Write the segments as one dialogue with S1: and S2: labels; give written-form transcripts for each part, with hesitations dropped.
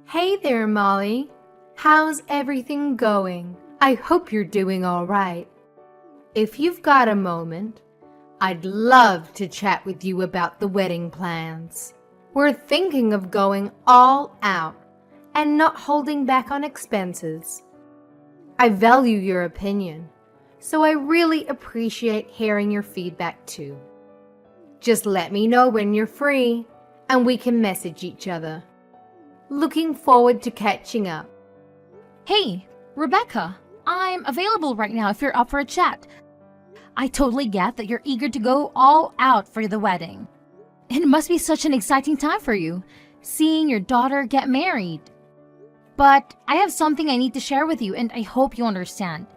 S1: Hey there, Molly. How's everything going? I hope you're doing all right. If you've got a moment, I'd love to chat with you about the wedding plans. We're thinking of going all out and not holding back on expenses. I value your opinion, so I really appreciate hearing your feedback too. Just let me know when you're free and we can message each other. Looking forward to catching up.
S2: Hey, Rebecca, I'm available right now if you're up for a chat. I totally get that you're eager to go all out for the wedding. It must be such an exciting time for you, seeing your daughter get married. But I have something I need to share with you, and I hope you understand.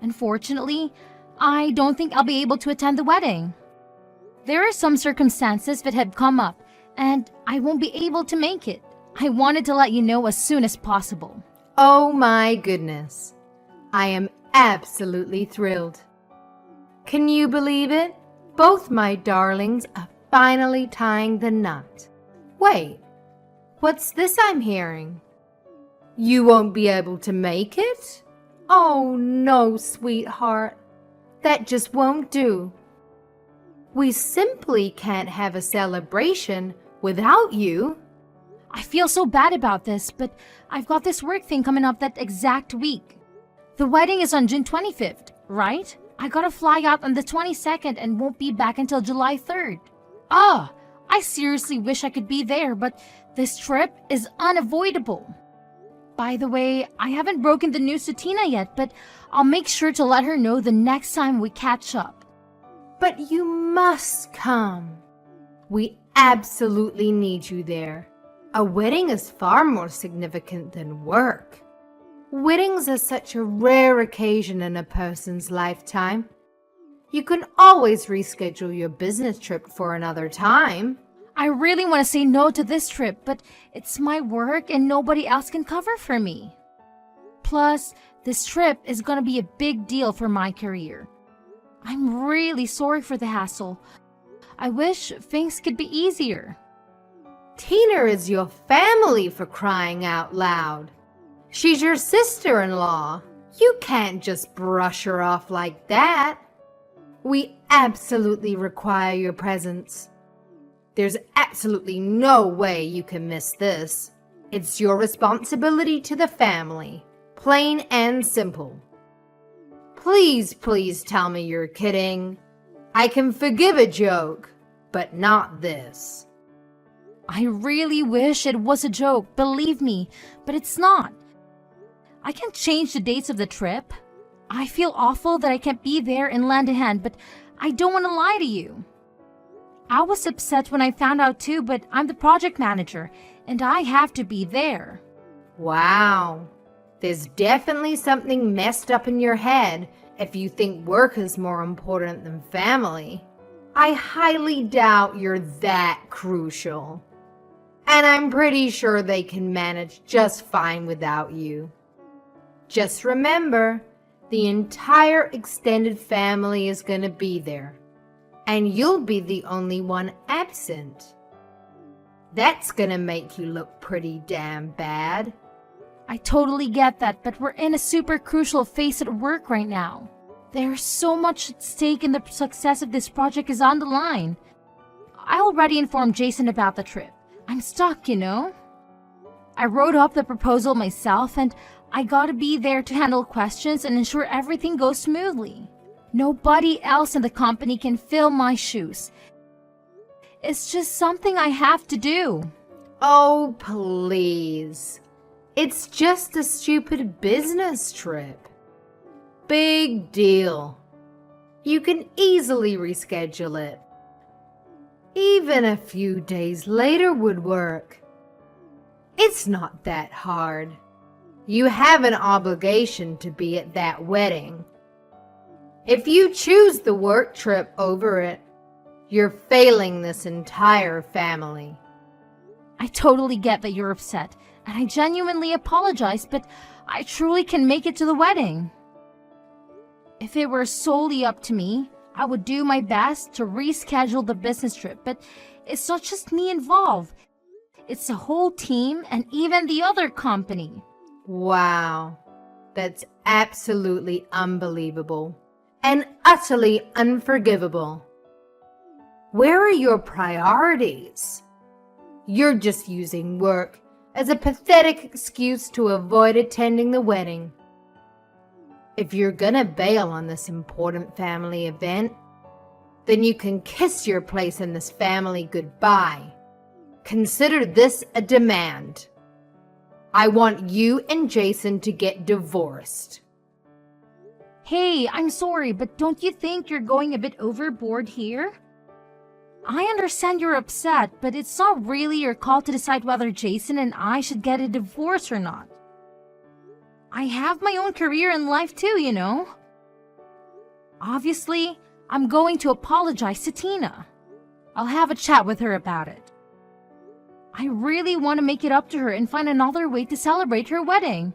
S2: Unfortunately, I don't think I'll be able to attend the wedding. There are some circumstances that have come up, and I won't be able to make it. I wanted to let you know as soon as possible.
S1: Oh my goodness. I am absolutely thrilled. Can you believe it? Both my darlings are finally tying the knot. Wait, what's this I'm hearing? You won't be able to make it? Oh no, sweetheart. That just won't do. We simply can't have a celebration without you.
S2: I feel so bad about this, but I've got this work thing coming up that exact week. The wedding is on June 25th, right? I gotta fly out on the 22nd and won't be back until July 3rd. I seriously wish I could be there, but this trip is unavoidable. By the way, I haven't broken the news to Tina yet, but I'll make sure to let her know the next time we catch up.
S1: But you must come. We absolutely need you there. A wedding is far more significant than work. Weddings are such a rare occasion in a person's lifetime. You can always reschedule your business trip for another time.
S2: I really want to say no to this trip, but it's my work and nobody else can cover for me. Plus, this trip is going to be a big deal for my career. I'm really sorry for the hassle. I wish things could be easier.
S1: Tina is your family, for crying out loud. She's your sister-in-law. You can't just brush her off like that. We absolutely require your presence. There's absolutely no way you can miss this. It's your responsibility to the family, plain and simple. Please, please tell me you're kidding. I can forgive a joke, but not this.
S2: I really wish it was a joke, believe me, but it's not. I can't change the dates of the trip. I feel awful that I can't be there and lend a hand, but I don't want to lie to you. I was upset when I found out too, but I'm the project manager, and I have to be there.
S1: Wow. There's definitely something messed up in your head if you think work is more important than family. I highly doubt you're that crucial. And I'm pretty sure they can manage just fine without you. Just remember, the entire extended family is going to be there, and you'll be the only one absent. That's going to make you look pretty damn bad.
S2: I totally get that, but we're in a super crucial phase at work right now. There's so much at stake and the success of this project is on the line. I already informed Jason about the trip. I'm stuck, you know? I wrote up the proposal myself and I gotta be there to handle questions and ensure everything goes smoothly. Nobody else in the company can fill my shoes. It's just something I have to do.
S1: Oh, please. It's just a stupid business trip. Big deal. You can easily reschedule it. Even a few days later would work. It's not that hard. You have an obligation to be at that wedding. If you choose the work trip over it, you're failing this entire family.
S2: I totally get that you're upset, and I genuinely apologize, but I truly can make it to the wedding. If it were solely up to me, I would do my best to reschedule the business trip, but it's not just me involved. It's a whole team and even the other company.
S1: Wow, that's absolutely unbelievable and utterly unforgivable. Where are your priorities? You're just using work as a pathetic excuse to avoid attending the wedding. If you're gonna bail on this important family event, then you can kiss your place in this family goodbye. Consider this a demand. I want you and Jason to get divorced.
S2: Hey, I'm sorry, but don't you think you're going a bit overboard here? I understand you're upset, but it's not really your call to decide whether Jason and I should get a divorce or not. I have my own career in life too, you know. Obviously, I'm going to apologize to Tina. I'll have a chat with her about it. I really want to make it up to her and find another way to celebrate her wedding.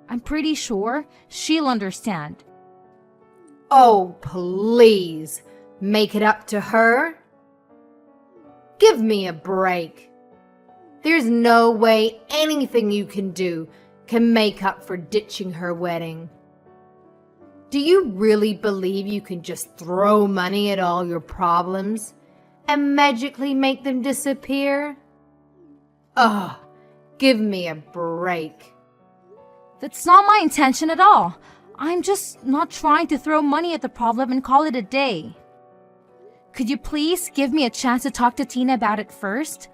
S2: I'm pretty sure she'll understand.
S1: Oh, please, make it up to her? Give me a break. There's no way anything you can do can make up for ditching her wedding. Do you really believe you can just throw money at all your problems and magically make them disappear? Ugh, give me a break.
S2: That's not my intention at all. I'm just not trying to throw money at the problem and call it a day. Could you please give me a chance to talk to Tina about it first?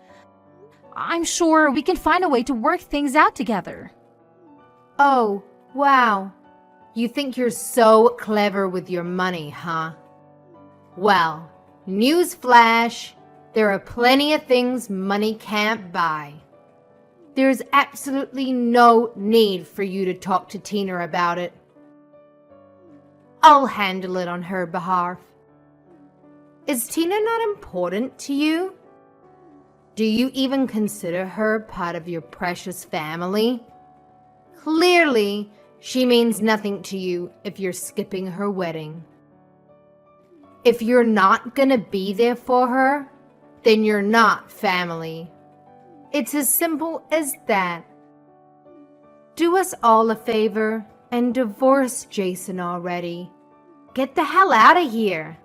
S2: I'm sure we can find a way to work things out together.
S1: Oh, wow. You think you're so clever with your money, huh? Well, newsflash, there are plenty of things money can't buy. There's absolutely no need for you to talk to Tina about it. I'll handle it on her behalf. Is Tina not important to you? Do you even consider her part of your precious family? Clearly, she means nothing to you if you're skipping her wedding. If you're not gonna be there for her, then you're not family. It's as simple as that. Do us all a favor and divorce Jason already. Get the hell out of here.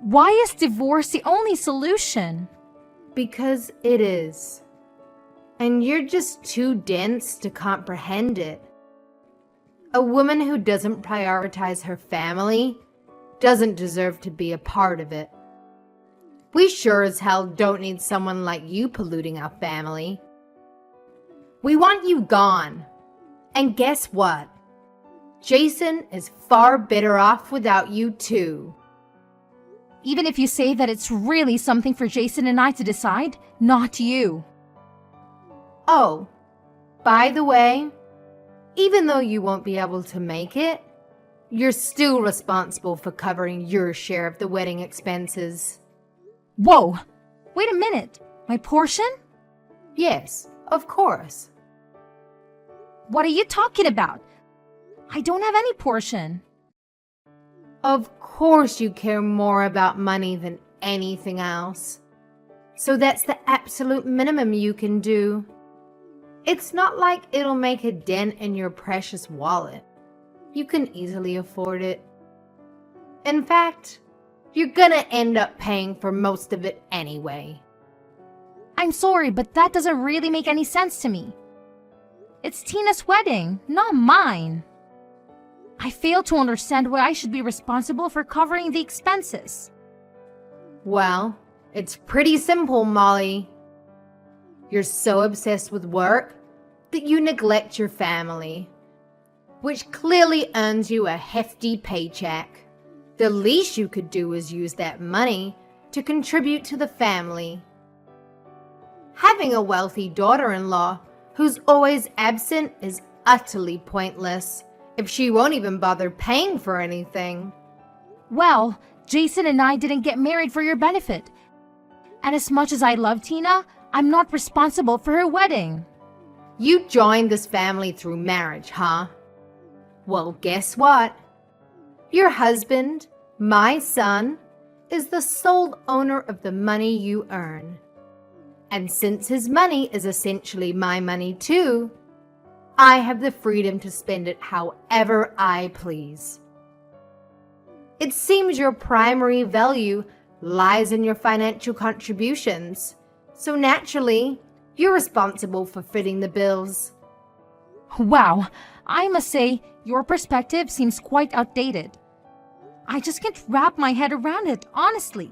S2: Why is divorce the only solution?
S1: Because it is. And you're just too dense to comprehend it. A woman who doesn't prioritize her family doesn't deserve to be a part of it. We sure as hell don't need someone like you polluting our family. We want you gone. And guess what? Jason is far better off without you too.
S2: Even if you say that it's really something for Jason and I to decide, not you.
S1: Oh, by the way, even though you won't be able to make it, you're still responsible for covering your share of the wedding expenses.
S2: Whoa! Wait a minute. My portion?
S1: Yes, of course.
S2: What are you talking about? I don't have any portion.
S1: Of course you care more about money than anything else. So that's the absolute minimum you can do. It's not like it'll make a dent in your precious wallet. You can easily afford it. In fact, you're gonna end up paying for most of it anyway.
S2: I'm sorry, but that doesn't really make any sense to me. It's Tina's wedding, not mine. I fail to understand why I should be responsible for covering the expenses.
S1: Well, it's pretty simple, Molly. You're so obsessed with work that you neglect your family, which clearly earns you a hefty paycheck. The least you could do is use that money to contribute to the family. Having a wealthy daughter-in-law who's always absent is utterly pointless if she won't even bother paying for anything.
S2: Well, Jason and I didn't get married for your benefit. And as much as I love Tina, I'm not responsible for her wedding.
S1: You joined this family through marriage, huh? Well, guess what? Your husband, my son, is the sole owner of the money you earn. And since his money is essentially my money too, I have the freedom to spend it however I please. It seems your primary value lies in your financial contributions, so naturally, you're responsible for footing the bills.
S2: Wow, I must say, your perspective seems quite outdated. I just can't wrap my head around it, honestly.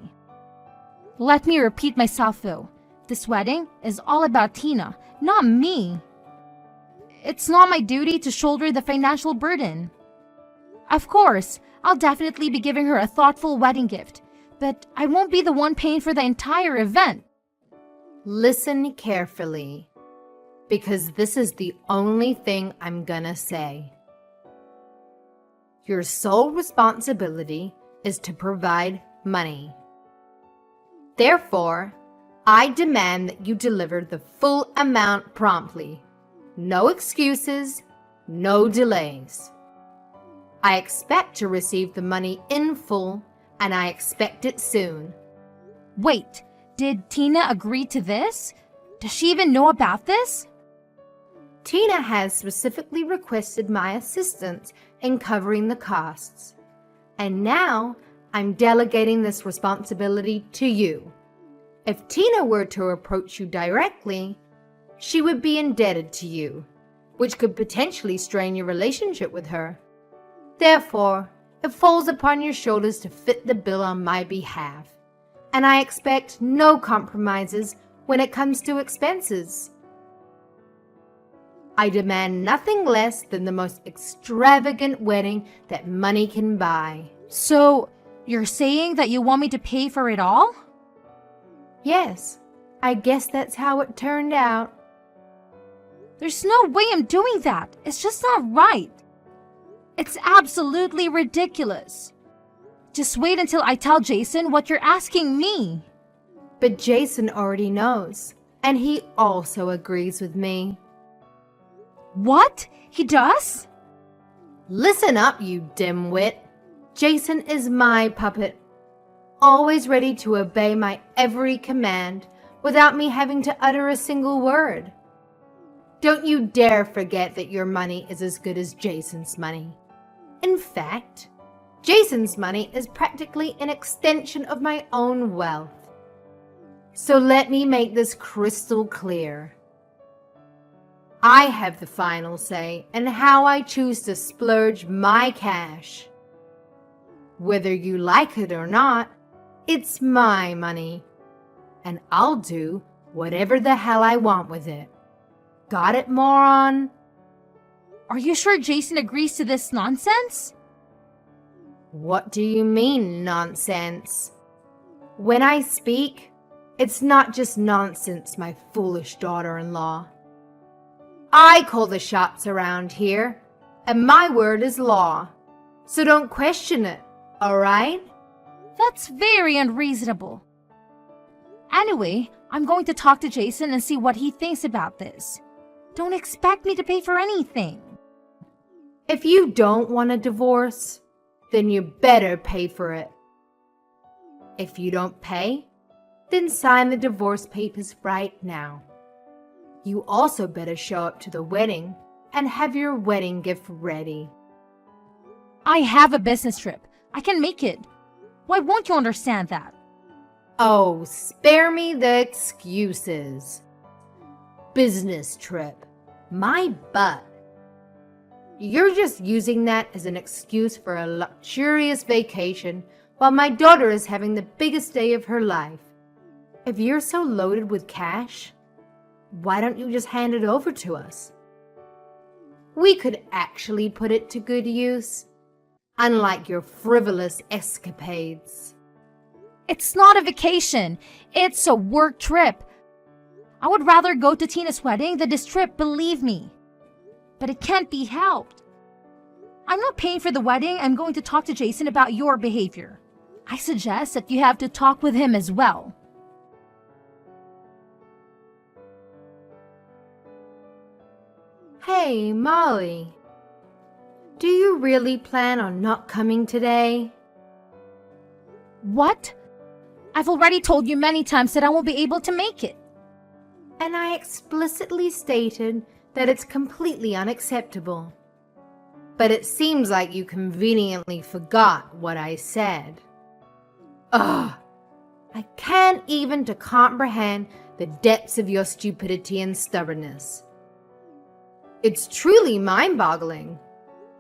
S2: Let me repeat myself though. This wedding is all about Tina, not me. It's not my duty to shoulder the financial burden. Of course, I'll definitely be giving her a thoughtful wedding gift, but I won't be the one paying for the entire event.
S1: Listen carefully, because this is the only thing I'm gonna say. Your sole responsibility is to provide money. Therefore, I demand that you deliver the full amount promptly. No excuses, no delays. I expect to receive the money in full, and I expect it soon.
S2: Wait, did Tina agree to this? Does she even know about this?
S1: Tina has specifically requested my assistance in covering the costs, and now I'm delegating this responsibility to you. If Tina were to approach you directly, she would be indebted to you, which could potentially strain your relationship with her. Therefore, it falls upon your shoulders to fit the bill on my behalf, and I expect no compromises when it comes to expenses. I demand nothing less than the most extravagant wedding that money can buy.
S2: So, you're saying that you want me to pay for it all?
S1: Yes, I guess that's how it turned out.
S2: There's no way I'm doing that. It's just not right. It's absolutely ridiculous. Just wait until I tell Jason what you're asking me.
S1: But Jason already knows, and he also agrees with me.
S2: What? He does?
S1: Listen up, you dimwit. Jason is my puppet, always ready to obey my every command without me having to utter a single word. Don't you dare forget that your money is as good as Jason's money. In fact, Jason's money is practically an extension of my own wealth. So let me make this crystal clear. I have the final say in how I choose to splurge my cash. Whether you like it or not, it's my money, and I'll do whatever the hell I want with it. Got it, moron?
S2: Are you sure Jason agrees to this nonsense?
S1: What do you mean, nonsense? When I speak, it's not just nonsense, my foolish daughter-in-law. I call the shots around here, and my word is law. So don't question it, all right?
S2: That's very unreasonable. Anyway, I'm going to talk to Jason and see what he thinks about this. Don't expect me to pay for anything.
S1: If you don't want a divorce, then you better pay for it. If you don't pay, then sign the divorce papers right now. You also better show up to the wedding and have your wedding gift ready.
S2: I have a business trip. I can make it. Why won't you understand that?
S1: Oh, spare me the excuses. Business trip. My butt. You're just using that as an excuse for a luxurious vacation while my daughter is having the biggest day of her life. If you're so loaded with cash, why don't you just hand it over to us? We could actually put it to good use, unlike your frivolous escapades.
S2: It's not a vacation. It's a work trip. I would rather go to Tina's wedding than this trip, believe me. But it can't be helped. I'm not paying for the wedding. I'm going to talk to Jason about your behavior. I suggest that you have to talk with him as well.
S1: Hey, Molly. Do you really plan on not coming today?
S2: What? I've already told you many times that I won't be able to make it.
S1: and I explicitly stated that it's completely unacceptable. But it seems like you conveniently forgot what I said. Ugh! I can't even to comprehend the depths of your stupidity and stubbornness. It's truly mind-boggling.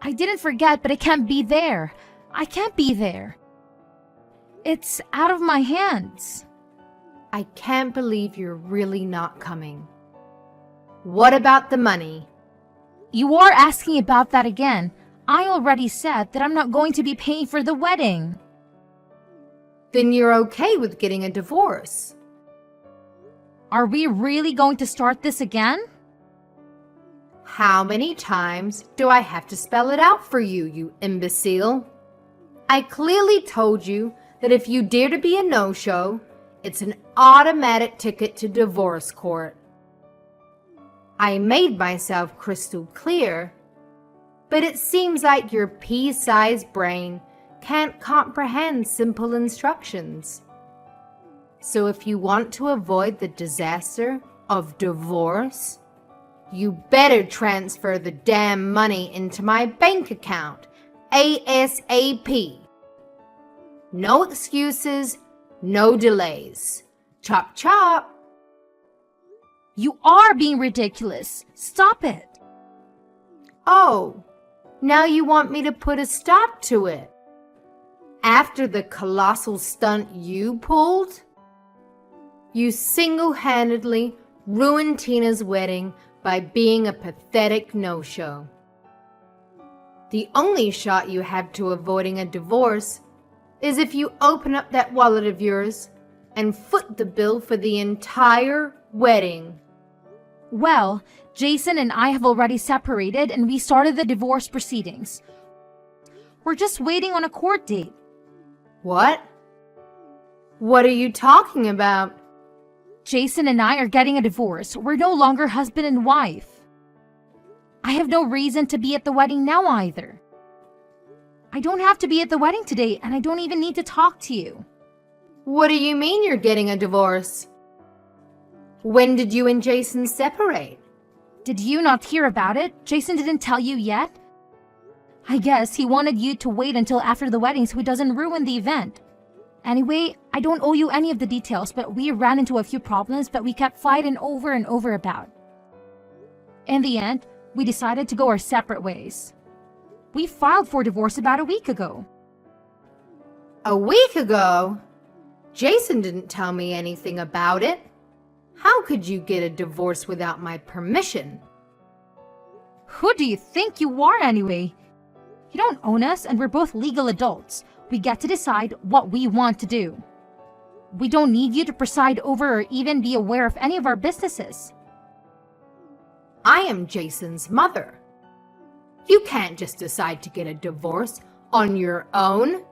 S2: I didn't forget, but I can't be there. I can't be there. It's out of my hands.
S1: I can't believe you're really not coming. What about the money?
S2: You are asking about that again. I already said that I'm not going to be paying for the wedding.
S1: Then you're okay with getting a divorce.
S2: Are we really going to start this again?
S1: How many times do I have to spell it out for you, you imbecile? I clearly told you that if you dare to be a no-show, it's an automatic ticket to divorce court. I made myself crystal clear, but it seems like your pea-sized brain can't comprehend simple instructions. So if you want to avoid the disaster of divorce, you better transfer the damn money into my bank account, ASAP. No excuses, no delays. Chop chop.
S2: You are being ridiculous. Stop it.
S1: Oh, now you want me to put a stop to it? After the colossal stunt you pulled? You single-handedly ruined Tina's wedding by being a pathetic no-show. The only shot you have to avoiding a divorce is if you open up that wallet of yours and foot the bill for the entire wedding.
S2: Well, Jason and I have already separated and we started the divorce proceedings. We're just waiting on a court date.
S1: What? What are you talking about?
S2: Jason and I are getting a divorce. We're no longer husband and wife. I have no reason to be at the wedding now either. I don't have to be at the wedding today, and I don't even need to talk to you.
S1: What do you mean you're getting a divorce? When did you and Jason separate?
S2: Did you not hear about it? Jason didn't tell you yet? I guess he wanted you to wait until after the wedding so he doesn't ruin the event. Anyway, I don't owe you any of the details, but we ran into a few problems that we kept fighting over and over about. In the end, we decided to go our separate ways. We filed for divorce about a week ago.
S1: A week ago? Jason didn't tell me anything about it. How could you get a divorce without my permission?
S2: Who do you think you are anyway? You don't own us and we're both legal adults. We get to decide what we want to do. We don't need you to preside over or even be aware of any of our businesses.
S1: I am Jason's mother. You can't just decide to get a divorce on your own.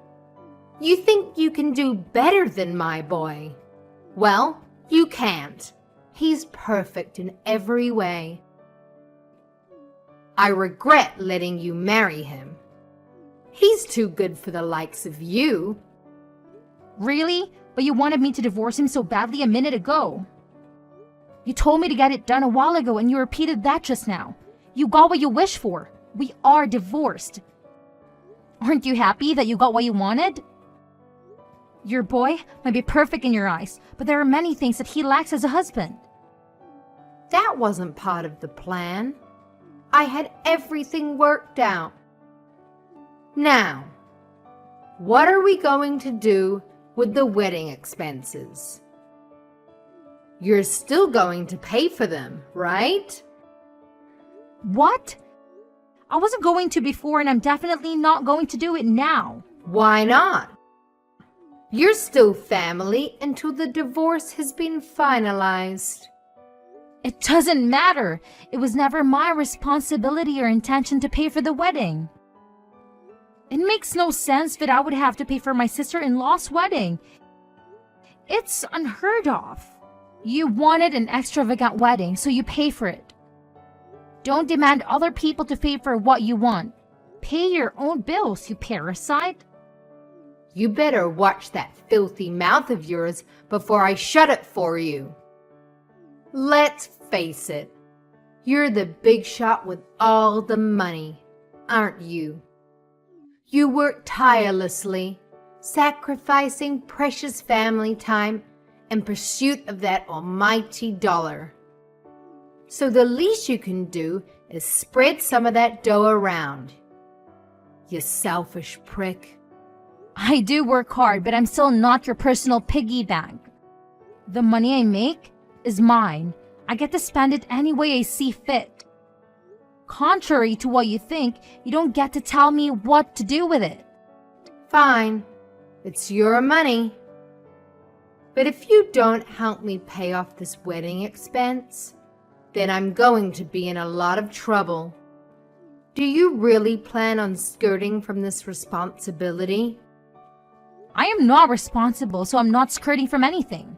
S1: You think you can do better than my boy? Well, you can't. He's perfect in every way. I regret letting you marry him. He's too good for the likes of you.
S2: Really? But you wanted me to divorce him so badly a minute ago. You told me to get it done a while ago and you repeated that just now. You got what you wished for. We are divorced. Aren't you happy that you got what you wanted? Your boy might be perfect in your eyes, but there are many things that he lacks as a husband.
S1: That wasn't part of the plan. I had everything worked out. Now, what are we going to do with the wedding expenses? You're still going to pay for them, right?
S2: What? I wasn't going to before and I'm definitely not going to do it now.
S1: Why not? You're still family until the divorce has been finalized.
S2: It doesn't matter. It was never my responsibility or intention to pay for the wedding. It makes no sense that I would have to pay for my sister-in-law's wedding. It's unheard of. You wanted an extravagant wedding, so you pay for it. Don't demand other people to pay for what you want. Pay your own bills, you parasite.
S1: You better watch that filthy mouth of yours before I shut it for you. Let's face it, you're the big shot with all the money, aren't you? You work tirelessly, sacrificing precious family time in pursuit of that almighty dollar. So the least you can do is spread some of that dough around. You selfish prick.
S2: I do work hard, but I'm still not your personal piggy bank. The money I make is mine. I get to spend it any way I see fit. Contrary to what you think, you don't get to tell me what to do with it.
S1: Fine, it's your money. But if you don't help me pay off this wedding expense, then I'm going to be in a lot of trouble. Do you really plan on skirting from this responsibility?
S2: I am not responsible, so I'm not skirting from anything.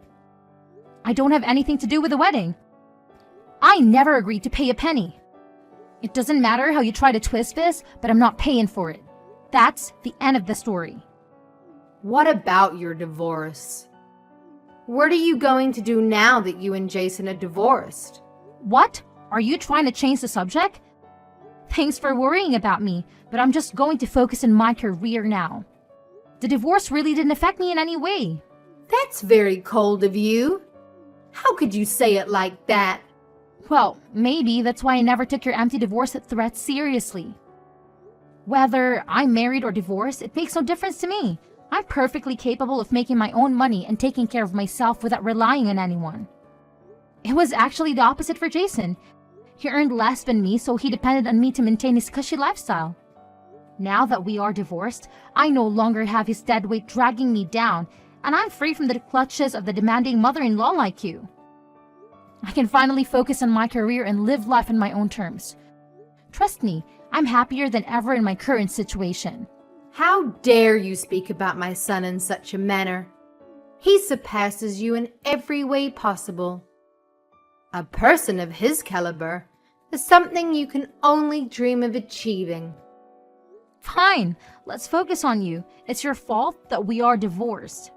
S2: I don't have anything to do with the wedding. I never agreed to pay a penny. It doesn't matter how you try to twist this, but I'm not paying for it. That's the end of the story.
S1: What about your divorce? What are you going to do now that you and Jason are divorced?
S2: What? Are you trying to change the subject? Thanks for worrying about me, but I'm just going to focus on my career now. The divorce really didn't affect me in any way.
S1: That's very cold of you. How could you say it like that?
S2: Well, maybe that's why I never took your empty divorce threat seriously. Whether I'm married or divorced, it makes no difference to me. I'm perfectly capable of making my own money and taking care of myself without relying on anyone. It was actually the opposite for Jason. He earned less than me, so he depended on me to maintain his cushy lifestyle. Now that we are divorced, I no longer have his dead weight dragging me down, and I'm free from the clutches of the demanding mother-in-law like you. I can finally focus on my career and live life on my own terms. Trust me, I'm happier than ever in my current situation.
S1: How dare you speak about my son in such a manner? He surpasses you in every way possible. A person of his caliber is something you can only dream of achieving.
S2: Fine, let's focus on you. It's your fault that we are divorced.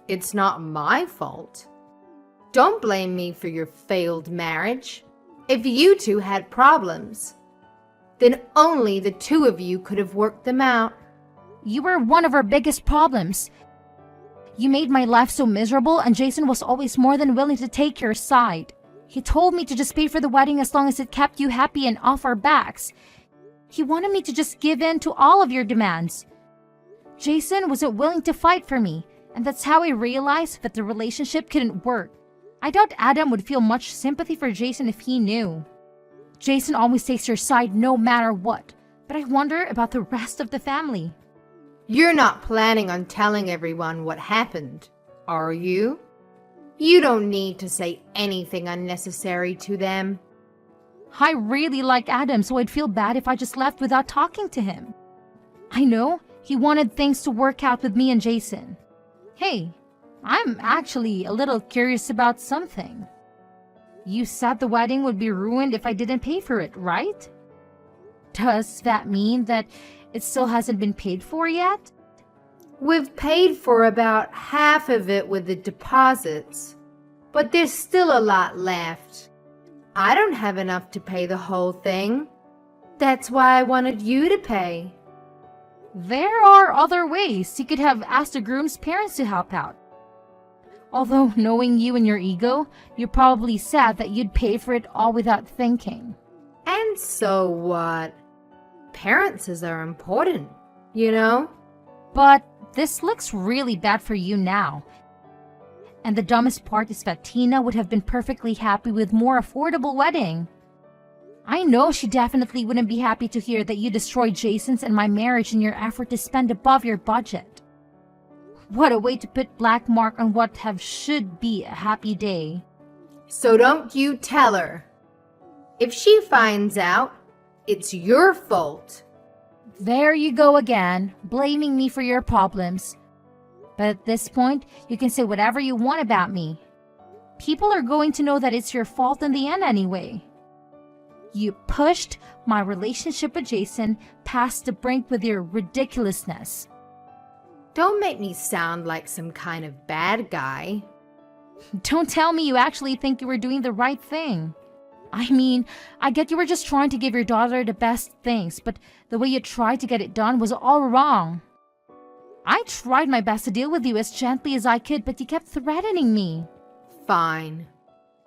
S1: It's not my fault. Don't blame me for your failed marriage. If you two had problems, then only the two of you could have worked them out.
S2: You were one of our biggest problems. You made my life so miserable, and Jason was always more than willing to take your side. He told me to just pay for the wedding as long as it kept you happy and off our backs. He wanted me to just give in to all of your demands. Jason wasn't willing to fight for me, and that's how I realized that the relationship couldn't work. I doubt Adam would feel much sympathy for Jason if he knew. Jason always takes your side no matter what, but I wonder about the rest of the family.
S1: You're not planning on telling everyone what happened, are you? You don't need to say anything unnecessary to them.
S2: I really like Adam, so I'd feel bad if I just left without talking to him. I know he wanted things to work out with me and Jason. Hey, I'm actually a little curious about something. You said the wedding would be ruined if I didn't pay for it, right? Does that mean that it still hasn't been paid for yet?
S1: We've paid for about half of it with the deposits, but there's still a lot left. I don't have enough to pay the whole thing. That's why I wanted you to pay.
S2: There are other ways. You could have asked the groom's parents to help out. Although, knowing you and your ego, you probably said that you'd pay for it all without thinking.
S1: And so what? Parents are important, you know?
S2: But this looks really bad for you now. And the dumbest part is that Tina would have been perfectly happy with more affordable wedding. I know she definitely wouldn't be happy to hear that you destroyed Jason's and my marriage in your effort to spend above your budget. What a way to put black mark on what should be a happy day.
S1: So don't you tell her. If she finds out, it's your fault.
S2: There you go again, blaming me for your problems. But at this point, you can say whatever you want about me. People are going to know that it's your fault in the end anyway. You pushed my relationship with Jason past the brink with your ridiculousness.
S1: Don't make me sound like some kind of bad guy.
S2: Don't tell me you actually think you were doing the right thing. I mean, I get you were just trying to give your daughter the best things, but the way you tried to get it done was all wrong. I tried my best to deal with you as gently as I could, but you kept threatening me.
S1: Fine.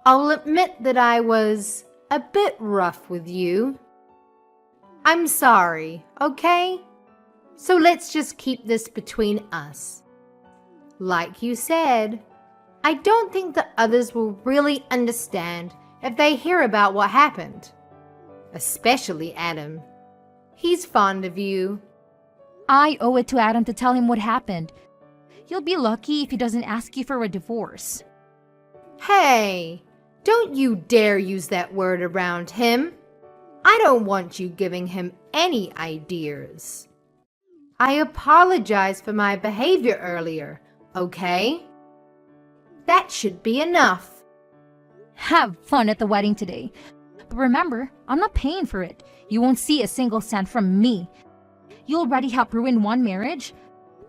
S1: I'll admit that I was a bit rough with you. I'm sorry, okay? So let's just keep this between us. Like you said, I don't think the others will really understand if they hear about what happened. Especially Adam. He's fond of you.
S2: I owe it to Adam to tell him what happened. You'll be lucky if he doesn't ask you for a divorce.
S1: Hey, don't you dare use that word around him. I don't want you giving him any ideas. I apologize for my behavior earlier, okay? That should be enough.
S2: Have fun at the wedding today. But remember, I'm not paying for it. You won't see a single cent from me. You already helped ruin one marriage.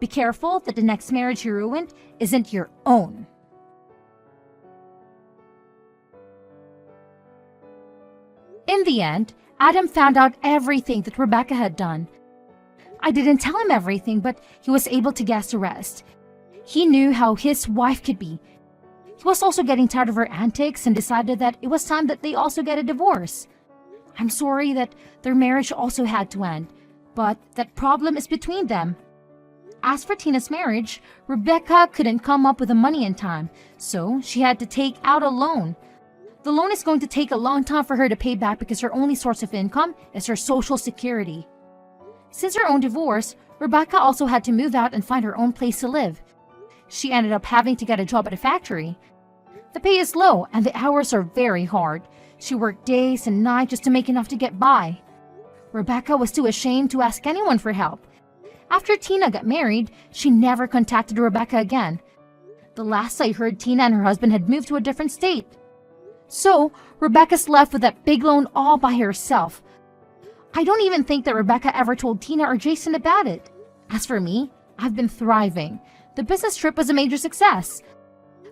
S2: Be careful that the next marriage you ruined isn't your own. In the end, Adam found out everything that Rebecca had done. I didn't tell him everything, but he was able to guess the rest. He knew how his wife could be. He was also getting tired of her antics and decided that it was time that they also get a divorce. I'm sorry that their marriage also had to end, but that problem is between them. As for Tina's marriage, Rebecca couldn't come up with the money in time, so she had to take out a loan. The loan is going to take a long time for her to pay back because her only source of income is her Social Security. Since her own divorce, Rebecca also had to move out and find her own place to live. She ended up having to get a job at a factory. The pay is low and the hours are very hard. She worked days and nights just to make enough to get by. Rebecca was too ashamed to ask anyone for help. After Tina got married, she never contacted Rebecca again. The last I heard, Tina and her husband had moved to a different state. So, Rebecca's left with that big loan all by herself. I don't even think that Rebecca ever told Tina or Jason about it. As for me, I've been thriving. The business trip was a major success.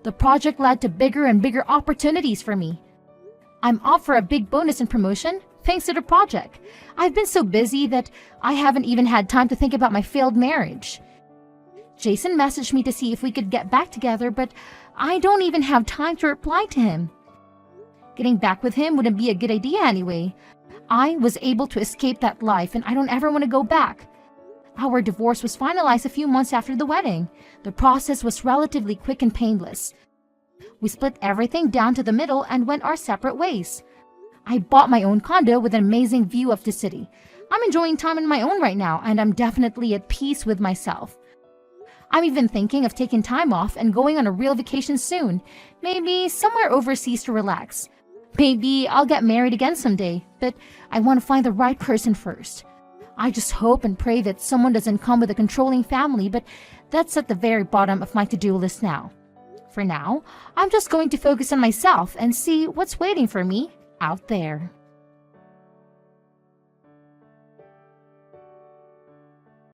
S2: The project led to bigger and bigger opportunities for me. I'm up for a big bonus and promotion thanks to the project. I've been so busy that I haven't even had time to think about my failed marriage. Jason messaged me to see if we could get back together, but I don't even have time to reply to him. Getting back with him wouldn't be a good idea anyway. I was able to escape that life and I don't ever want to go back. Our divorce was finalized a few months after the wedding. The process was relatively quick and painless. We split everything down to the middle and went our separate ways. I bought my own condo with an amazing view of the city. I'm enjoying time on my own right now and I'm definitely at peace with myself. I'm even thinking of taking time off and going on a real vacation soon. Maybe somewhere overseas to relax. Maybe I'll get married again someday, but I want to find the right person first. I just hope and pray that someone doesn't come with a controlling family, but that's at the very bottom of my to-do list now. For now, I'm just going to focus on myself and see what's waiting for me out there.